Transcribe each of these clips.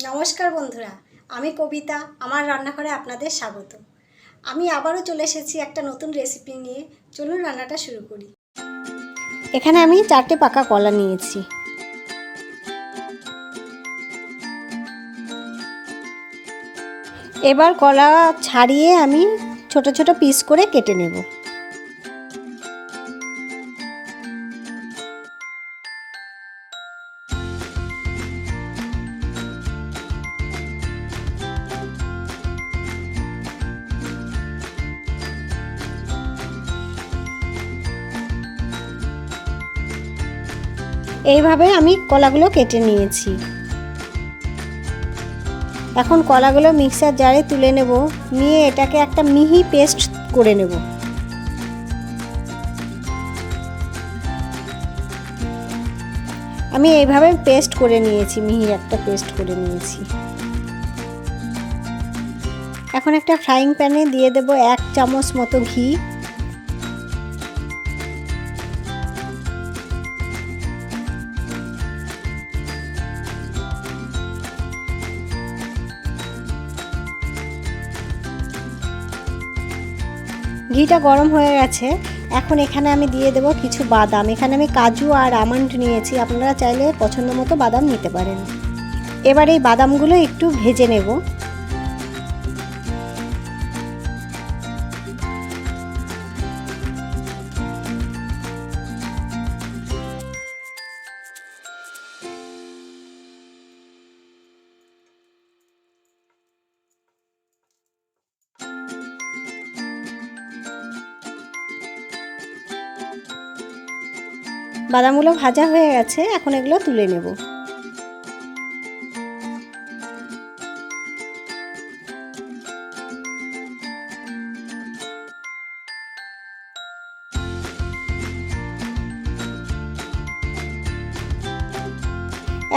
নমস্কার বন্ধুরা, আমি কবিতা। আমার রান্নাঘরে আপনাদের স্বাগত। আমি আবারও চলে এসেছি একটা নতুন রেসিপি নিয়ে। চলুন রান্নাটা শুরু করি। এখানে আমি 4টে পাকা কলা নিয়েছি। এবার কলা ছাড়িয়ে আমি ছোট ছোট পিস করে কেটে নেব। এইভাবে আমি কলাগুলো কেটে নিয়েছি। এখন কলাগুলো মিক্সার জারে তুলে নেব, নিয়ে এটাকে একটা মিহি পেস্ট করে নেব। আমি এইভাবে পেস্ট করে নিয়েছি, মিহি একটা পেস্ট করে নিয়েছি। এখন একটা ফ্রাইং প্যানে দিয়ে দেব 1 চামচ মতো ঘি। ঘিটা গরম হয়ে গেছে। এখন এখানে আমি দিয়ে দেব কিছু বাদাম। এখানে আমি কাজু আর আমন্ড নিয়েছি, আপনারা চাইলে পছন্দ মতো বাদাম নিতে পারেন। এবার এই বাদামগুলো একটু ভেজে নেব। বাদামগুলো ভাজা হয়ে গেছে, এখন এগুলো তুলে নেব।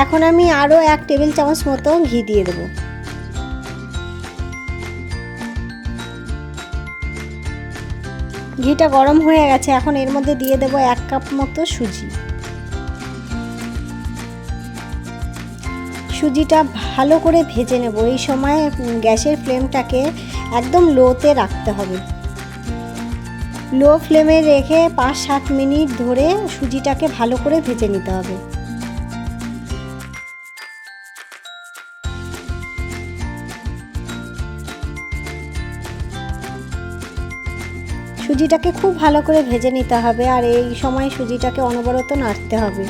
এখন আমি আরও 1 টেবিল চামচ মতো ঘি দিয়ে দেব। ঘিটা গরম হয়ে গেছে, এখন এর মধ্যে দিয়ে দেব 1 কাপ মতো সুজি। সুজিটা ভালো করে ভেজে নেব। এই সময় গ্যাসের ফ্লেমটাকে একদম লোতে রাখতে হবে। লো ফ্লেমে রেখে 5-7 মিনিট ধরে সুজিটাকে ভালো করে ভেজে নিতে হবে। সুজিটাকে খুব ভালো করে ভেজে নিতে হবে, আর এই সময় সুজিটাকে অনবরত নাড়তে হবে।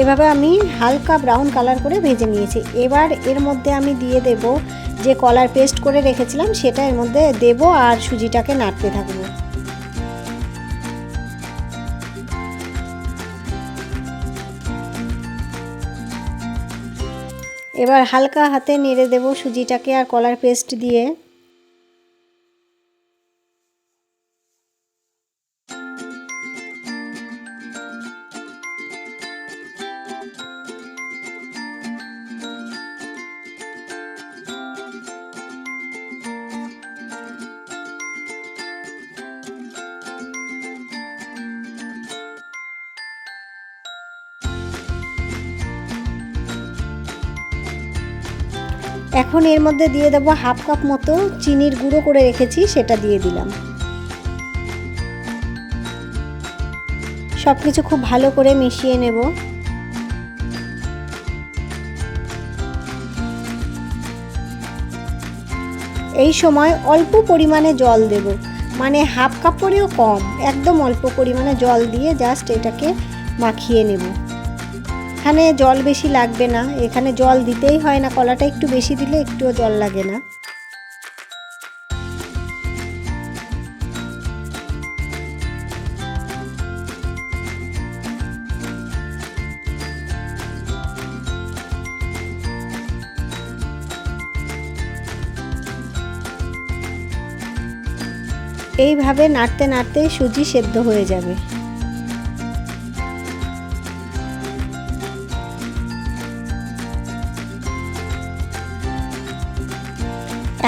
এভাবে আমি হালকা ব্রাউন কালার করে ভেজে নিয়েছি। এবার এর মধ্যে আমি দিয়ে দেব যে কলার পেস্ট করে রেখেছিলাম, সেটা এর মধ্যে দেব আর সুজিটাকে নাড়তে থাকবো। এবার হালকা হাতে নেড়ে দেব সুজিটাকে আর কলার পেস্ট দিয়ে। এখন এর মধ্যে দিয়ে দেব 1/2 কাপ মতো চিনির গুঁড়ো করে রেখেছি, সেটা দিয়ে দিলাম। সব কিছু খুব ভালো করে মিশিয়ে নেব। এই সময় অল্প পরিমাণে জল দেব, মানে 1/2 কাপেরও কম, একদম অল্প পরিমাণে জল দিয়ে জাস্ট এটাকে মাখিয়ে নেব। এখানে জল বেশি লাগবে না, এখানে জল দিতেই হয় না, কলাটা একটু বেশি দিলে একটুও জল লাগে না। এইভাবে নাড়তে নাড়তে সুজি সেদ্ধ হয়ে যাবে।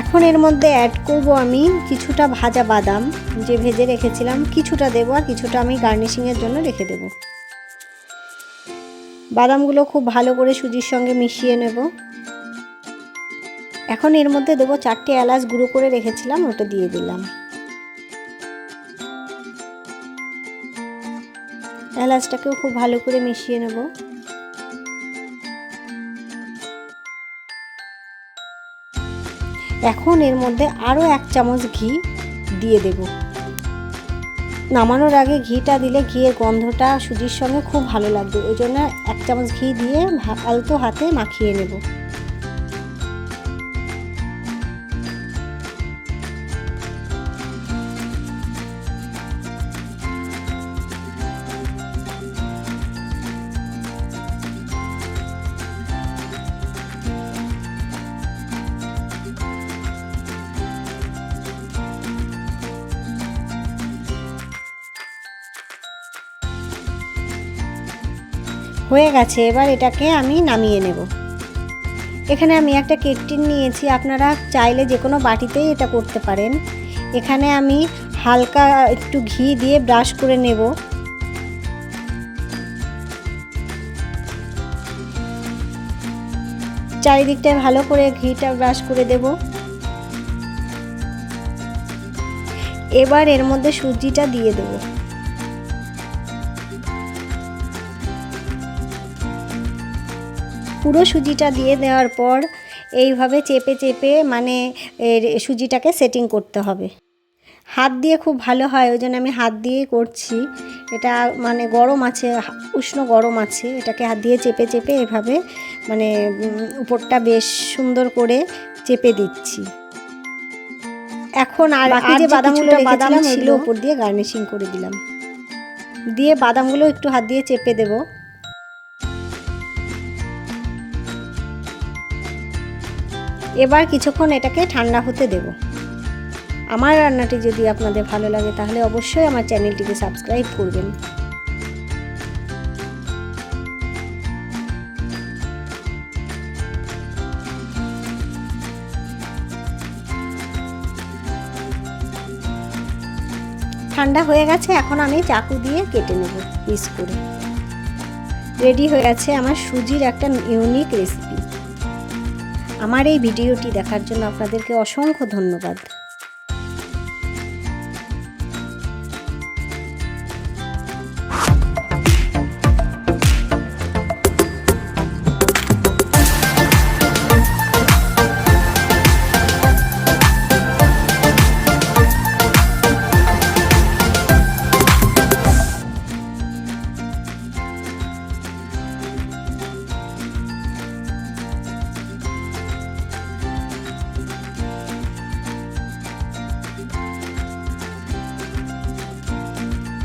এখন এর মধ্যে অ্যাড করব আমি কিছুটা ভাজা বাদাম, যে ভেজে রেখেছিলাম কিছুটা দেবো, আর কিছুটা আমি গার্নিশিংয়ের জন্য রেখে দেবো। বাদামগুলো খুব ভালো করে সুজির সঙ্গে মিশিয়ে নেব। এখন এর মধ্যে দেবো 4টে এলাচ গুঁড়ো করে রেখেছিলাম, ওটা দিয়ে দিলাম। এলাচটাকেও খুব ভালো করে মিশিয়ে নেব। এখন এর মধ্যে আরও 1 চামচ ঘি দিয়ে দেব। নামানোর আগে ঘিটা দিলে ঘিয়ের গন্ধটা সুজির সঙ্গে খুব ভালো লাগবে, ওই জন্য 1 চামচ ঘি দিয়ে আলতো হাতে মাখিয়ে নেব। হয়ে গেছে, এবার এটাকে আমি নামিয়ে নেব। এখানে আমি একটা কেক টিন নিয়েছি, আপনারা চাইলে যে কোনো বাটিতেই এটা করতে পারেন। এখানে আমি হালকা একটু ঘি দিয়ে ব্রাশ করে নেব। চারিদিকটায় ভালো করে ঘিটা ব্রাশ করে দেব। এবার এর মধ্যে সুজিটা দিয়ে দেব। পুরো সুজিটা দিয়ে দেওয়ার পর এইভাবে চেপে চেপে মানে সুজিটাকে সেটিং করতে হবে। হাত দিয়ে খুব ভালো হয়, ওই জন্য আমি হাত দিয়েই করছি। এটা মানে গরম আছে, উষ্ণ গরম আছে, এটাকে হাত দিয়ে চেপে চেপে এভাবে মানে উপরটা বেশ সুন্দর করে চেপে দিচ্ছি। এখন আর যে বাদামগুলো রেখেছিলাম ওগুলো উপর দিয়ে গার্নিশিং করে দিলাম, দিয়ে বাদামগুলো একটু হাত দিয়ে চেপে দেব। এবার কিছুক্ষণ এটাকে ঠান্ডা হতে দেব। আমার রান্নাটি যদি আপনাদের ভালো লাগে তাহলে অবশ্যই আমার চ্যানেলটিকে সাবস্ক্রাইব করবেন। ঠান্ডা হয়ে গেছে, এখন আমি চাকু দিয়ে কেটে নেব পিস করে। রেডি হয়ে গেছে আমার সুজির একটা ইউনিক রেসিপি। আমার এই ভিডিওটি দেখার জন্য আপনাদেরকে অসংখ্য ধন্যবাদ।